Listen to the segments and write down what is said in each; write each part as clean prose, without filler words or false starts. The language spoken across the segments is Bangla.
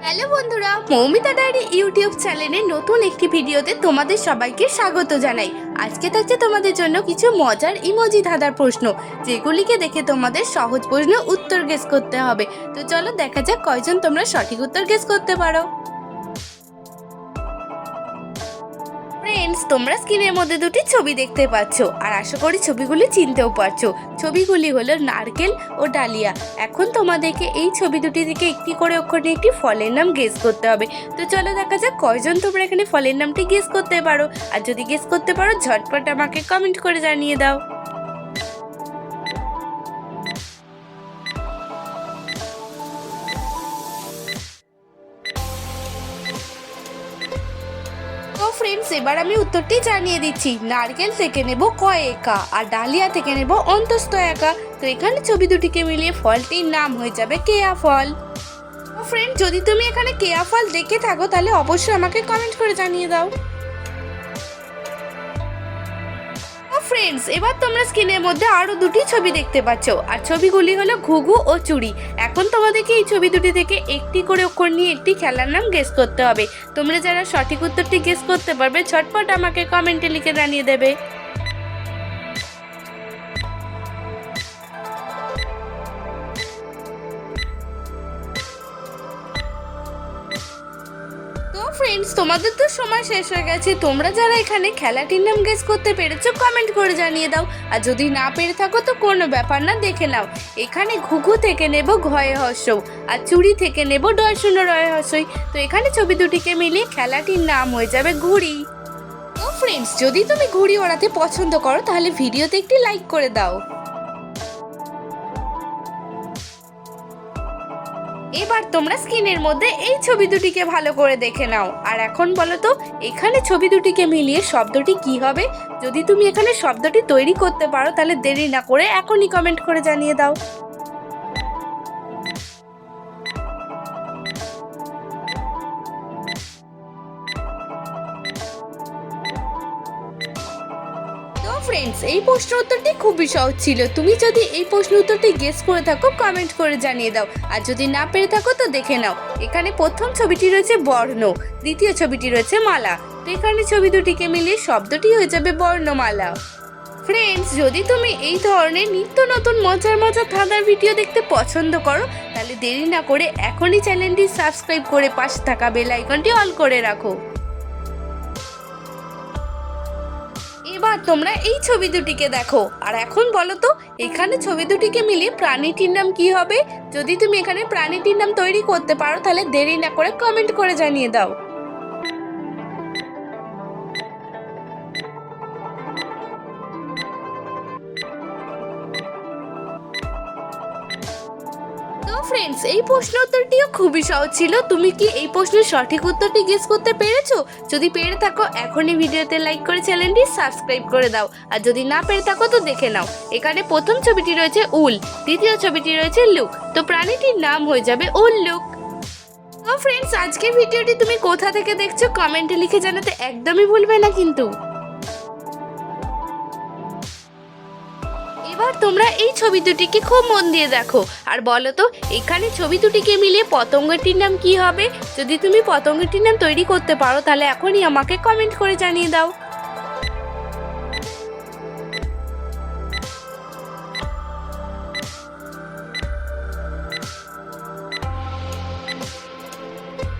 হ্যালো বন্ধুরা, মৌমিতা ডায়েরি ইউটিউব চ্যানেলে নতুন একটি ভিডিওতে তোমাদের সবাইকে স্বাগত জানাই। আজকে থাকছে তোমাদের জন্য কিছু মজার ইমোজি ধাঁধার প্রশ্ন, যেগুলিকে দেখে তোমাদের সহজ প্রশ্ন উত্তর গেস করতে হবে। তো চলো দেখা যাক কয়জন তোমরা সঠিক উত্তর গেস করতে পারো। ফ্রেন্ডস, তোমরা স্ক্রিনের মধ্যে দুটি ছবি দেখতে পাচ্ছ, আর আশা করি ছবিগুলি চিনতেও পারছো। ছবিগুলি হলো নারকেল ও ডালিয়া। এখন তোমাদেরকে এই ছবি দুটি থেকে একটি করে অক্ষর নিয়ে একটি ফলের নাম গেস করতে হবে। তো চলো দেখা যাক কয়জন তোমরা এখানে ফলের নামটি গেস করতে পারো। আর যদি গেস করতে পারো ঝটপট আমাকে কমেন্ট করে জানিয়ে দাও। তো ফ্রেন্ডস, এবার আমি উত্তরটি জানিয়ে দিচ্ছি। নারকেল থেকে নেব ক একা, আর ডালিয়া থেকে নেব অন্তস্থ একা। তো এখানে ছবি দুটিকে মিলিয়ে ফলটির নাম হয়ে যাবে কেয়া ফল। তো ফ্রেন্ড, যদি তুমি এখানে কেয়া ফল দেখে থাকো তাহলে অবশ্যই আমাকে কমেন্ট করে জানিয়ে দাও। ফ্রেন্ডস, এবার তোমরা স্ক্রিনের মধ্যে আরো দুটি ছবি দেখতে পাচ্ছ, আর ছবিগুলি হলো ঘুঘু ও চুড়ি। এখন তোমাদেরকে এই ছবি দুটি থেকে একটি করে অক্ষর নিয়ে একটি খেলার নাম গেস করতে হবে। তোমরা যারা সঠিক উত্তরটি গেস করতে পারবে ঝটপট আমাকে কমেন্টে লিখে জানিয়ে দেবে। তো ফ্রেন্ডস, তোমাদের তো সময় শেষ হয়ে গেছে। তোমরা যারা এখানে খেলাটির নাম গেস করতে পেরেছো কমেন্ট করে জানিয়ে দাও, আর যদি না পেরে থাকো তো কোনো ব্যাপার না, দেখে নাও। এখানে ঘুঘু থেকে নেব ঘয়ে হর্ষৌ, আর চুড়ি থেকে নেব ডয় শূন্য রয়ে হর্ষই। তো এখানে ছবি দুটিকে মিলিয়ে খেলাটির নাম হয়ে যাবে ঘুড়ি। তো ফ্রেন্ডস, যদি তুমি ঘুড়ি ওড়াতে পছন্দ করো তাহলে ভিডিওতে একটি লাইক করে দাও। এবার তোমরা স্ক্রিনের মধ্যে এই ছবি দুটিকে ভালো করে দেখে নাও, আর এখন বলো তো এখানে ছবি দুটিকে মিলিয়ে শব্দটি কি হবে। যদি তুমি এখানে শব্দটি তৈরি করতে পারো তাহলে দেরি না করে এখনই কমেন্ট করে জানিয়ে দাও। তো ফ্রেন্ডস, এই প্রশ্ন উত্তরটি খুবই সহজ ছিল। তুমি যদি এই প্রশ্ন উত্তরটি গেস করে থাকো কমেন্ট করে জানিয়ে দাও, আর যদি না পেরে থাকো তো দেখে নাও। এখানে প্রথম ছবিটি রয়েছে বর্ণ, দ্বিতীয় ছবিটি রয়েছে মালা। তো এখানে ছবি দুটিকে মিলিয়ে শব্দটি হয়ে যাবে বর্ণমালা। ফ্রেন্ডস, যদি তুমি এই ধরনের নিত্য নতুন মজার মজার ধাঁধার ভিডিও দেখতে পছন্দ করো তাহলে দেরি না করে এখনই চ্যানেলটি সাবস্ক্রাইব করে পাশে থাকা বেল আইকনটি অন করে রাখো। এবার তোমরা এই ছবি দুটিকে দেখো, আর এখন বলো তো এখানে ছবি দুটিকে মিলিয়ে প্রাণীটির নাম কি হবে। যদি তুমি এখানে প্রাণীটির নাম তৈরি করতে পারো তাহলে দেরি না করে কমেন্ট করে জানিয়ে দাও। তো ফ্রেন্ডস, এই প্রশ্ন উত্তরটিও খুবই সহজ ছিল। তুমি কি এই প্রশ্নের সঠিক উত্তরটি গেস করতে পেরেছো? যদি পেরে থাকো এখনই ভিডিওতে লাইক করে চ্যানেলটি সাবস্ক্রাইব করে দাও, আর যদি না পেরে থাকো তো দেখে নাও। এখানে প্রথম ছবিটি রয়েছে উল, দ্বিতীয় ছবিটি রয়েছে লুক। তো প্রাণীটির নাম হয়ে যাবে উল্লুক। তো ফ্রেন্ডস, আজকের ভিডিওটি তুমি কোথা থেকে দেখছো কমেন্টে লিখে জানাতে একদমই ভুলবে না কিন্তু। এবার তোমরা এই ছবি দুটিকে খুব মন দিয়ে দেখো, আর বলো তো এখানে ছবি দুটিকে মিলিয়ে পতঙ্গটির নাম কি হবে। যদি তুমি পতঙ্গটির নাম তৈরি করতে পারো তাহলে এখনই আমাকে কমেন্ট করে জানিয়ে দাও।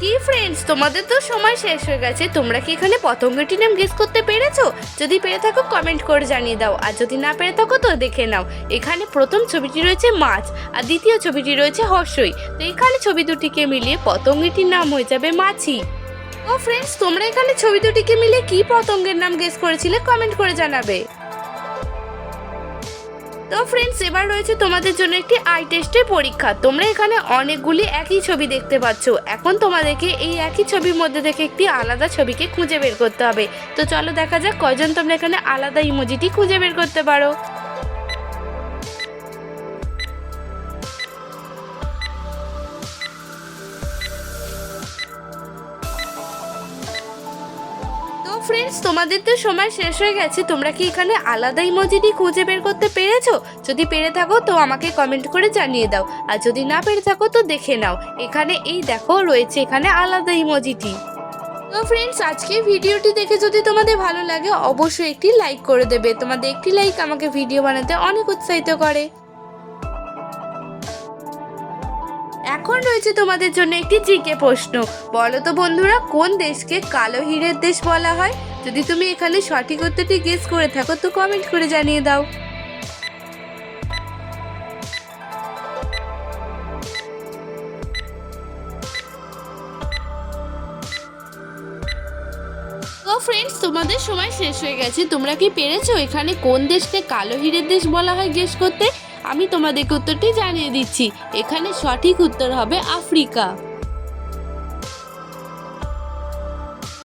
কি ফ্রেন্ডস, তোমাদের তো সময় শেষ হয়ে গেছে। তোমরা কি এখানে পতঙ্গটির নাম গেস করতে পেরেছো? যদি পেরে থাকো কমেন্ট করে জানিয়ে দাও, আর যদি না পেরে থাকো তো দেখে নাও। এখানে প্রথম ছবিটি রয়েছে মাছ, আর দ্বিতীয় ছবিটি রয়েছে হর্ষই। তো এখানে ছবি দুটিকে মিলিয়ে পতঙ্গটির নাম হয়ে যাবে মাছি। ও ফ্রেন্ডস, তোমরা এখানে ছবি দুটিকে মিলিয়ে কি পতঙ্গের নাম গেস করেছিলে কমেন্ট করে জানাবে। তো ফ্রেন্ডস, এবার রয়েছে তোমাদের জন্য একটি আই টেস্টের পরীক্ষা। তোমরা এখানে অনেকগুলি একই ছবি দেখতে পাচ্ছ। এখন তোমাদেরকে এই একই ছবির মধ্যে থেকে একটি আলাদা ছবিকে খুঁজে বের করতে হবে। তো চলো দেখা যাক কয়জন তোমরা এখানে আলাদা ইমোজিটি খুঁজে বের করতে পারো। তো ফ্রেন্ডস, তোমাদের তো সময় শেষ হয়ে গেছে। তোমরা কি এখানে আলাদা ইমোজিটি খুঁজে বের করতে পেরেছো? যদি পেরে থাকো তো আমাকে কমেন্ট করে জানিয়ে দাও, আর যদি না পেরে থাকো তো দেখে নাও। এখানে এই দেখো রয়েছে এখানে আলাদা ইমোজিটি। তো ফ্রেন্ডস, আজকে ভিডিওটি দেখে যদি তোমাদের ভালো লাগে অবশ্যই একটি লাইক করে দেবে। তোমাদের একটি লাইক আমাকে ভিডিও বানাতে অনেক উৎসাহিত করে। এখন রয়েছে তোমাদের জন্য একটি জিকে প্রশ্ন। বলো তো বন্ধুরা, কোন দেশকে কালো হীরের দেশ বলা হয়? যদি তুমি এখানে সঠিক উত্তরটি গেস করে থাকো তো কমেন্ট করে জানিয়ে দাও। তো ফ্রেন্ডস, তোমাদের সময় শেষ হয়ে গেছে। তোমরা কি পেরেছো এখানে কোন দেশকে কালো হীরের দেশ বলা হয় গেস করতে? আমি তোমাদেরকে উত্তরটি জানিয়ে দিচ্ছি। এখানে সঠিক উত্তর হবে আফ্রিকা।